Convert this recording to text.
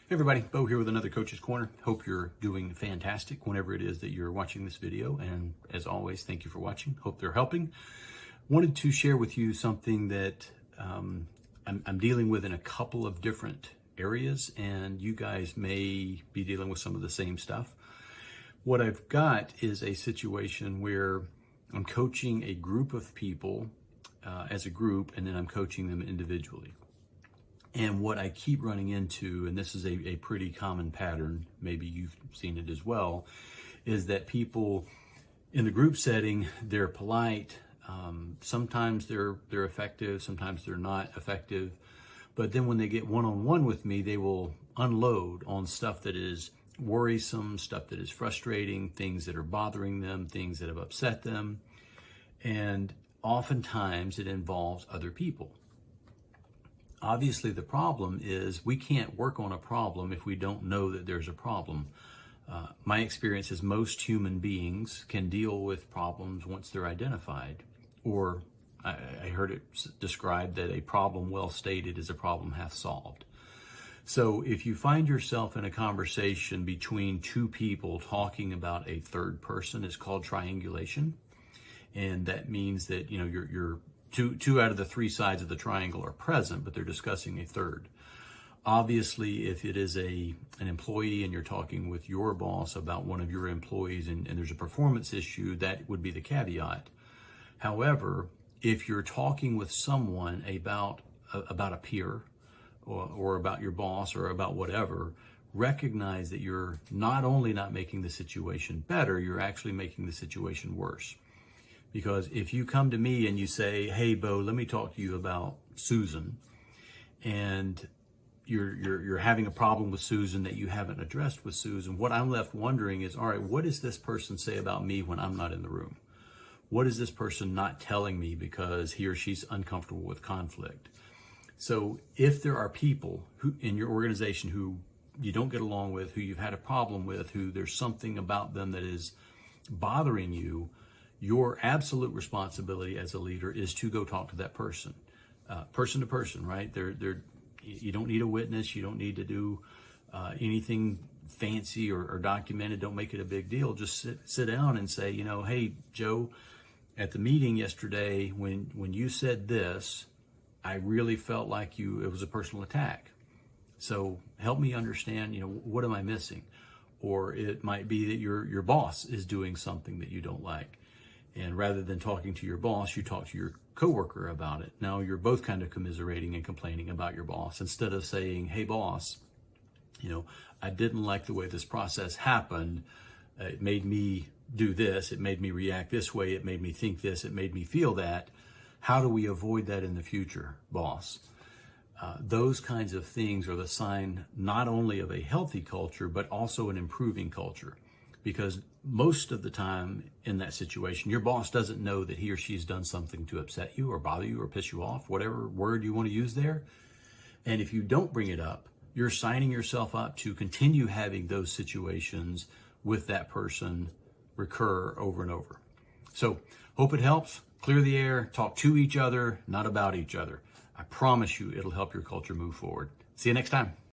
Hey everybody, Bo here with another Coach's Corner. Hope you're doing fantastic whenever it is that you're watching this video. And as always, thank you for watching. Hope they're helping. Wanted to share with you something that I'm dealing with in a couple of different areas, and you guys may be dealing with some of the same stuff. What I've got is a situation where I'm coaching a group of people as a group, and then I'm coaching them individually. And what I keep running into, and this is a pretty common pattern, maybe you've seen it as well, is that people in the group setting, they're polite. Sometimes they're effective, sometimes they're not effective. But then when they get one-on-one with me, they will unload on stuff that is worrisome, stuff that is frustrating, things that are bothering them, things that have upset them. And oftentimes it involves other people. Obviously, the problem is we can't work on a problem if we don't know that there's a problem. My experience is most human beings can deal with problems once they're identified. Or I heard it described that a problem well stated is a problem half solved. So if you find yourself in a conversation between two people talking about a third person, it's called triangulation. And that means that, you know, you're two out of the three sides of the triangle are present, but they're discussing a third. Obviously, if it is an employee and you're talking with your boss about one of your employees and there's a performance issue, that would be the caveat. However, if you're talking with someone about a peer or about your boss or about whatever, recognize that you're not only not making the situation better, you're actually making the situation worse. Because if you come to me and you say, hey, Bo, let me talk to you about Susan, and you're having a problem with Susan that you haven't addressed with Susan, what I'm left wondering is, all right, what does this person say about me when I'm not in the room? What is this person not telling me because he or she's uncomfortable with conflict? So if there are people who in your organization who you don't get along with, who you've had a problem with, who there's something about them that is bothering you, your absolute responsibility as a leader is to go talk to that person, person to person, right? You don't need a witness. You don't need to do anything fancy or documented. Don't make it a big deal. Just sit down and say, you know, hey, Joe, at the meeting yesterday, when you said this, I really felt like it was a personal attack. So help me understand, you know, what am I missing? Or it might be that your boss is doing something that you don't like. And rather than talking to your boss, you talk to your coworker about it. Now you're both kind of commiserating and complaining about your boss instead of saying, hey, boss, you know, I didn't like the way this process happened. It made me do this. It made me react this way. It made me think this. It made me feel that. How do we avoid that in the future, boss? Those kinds of things are the sign not only of a healthy culture, but also an improving culture. Because most of the time in that situation, your boss doesn't know that he or she's done something to upset you or bother you or piss you off, whatever word you want to use there. And if you don't bring it up, you're signing yourself up to continue having those situations with that person recur over and over. So hope it helps. Clear the air, talk to each other, not about each other. I promise you it'll help your culture move forward. See you next time.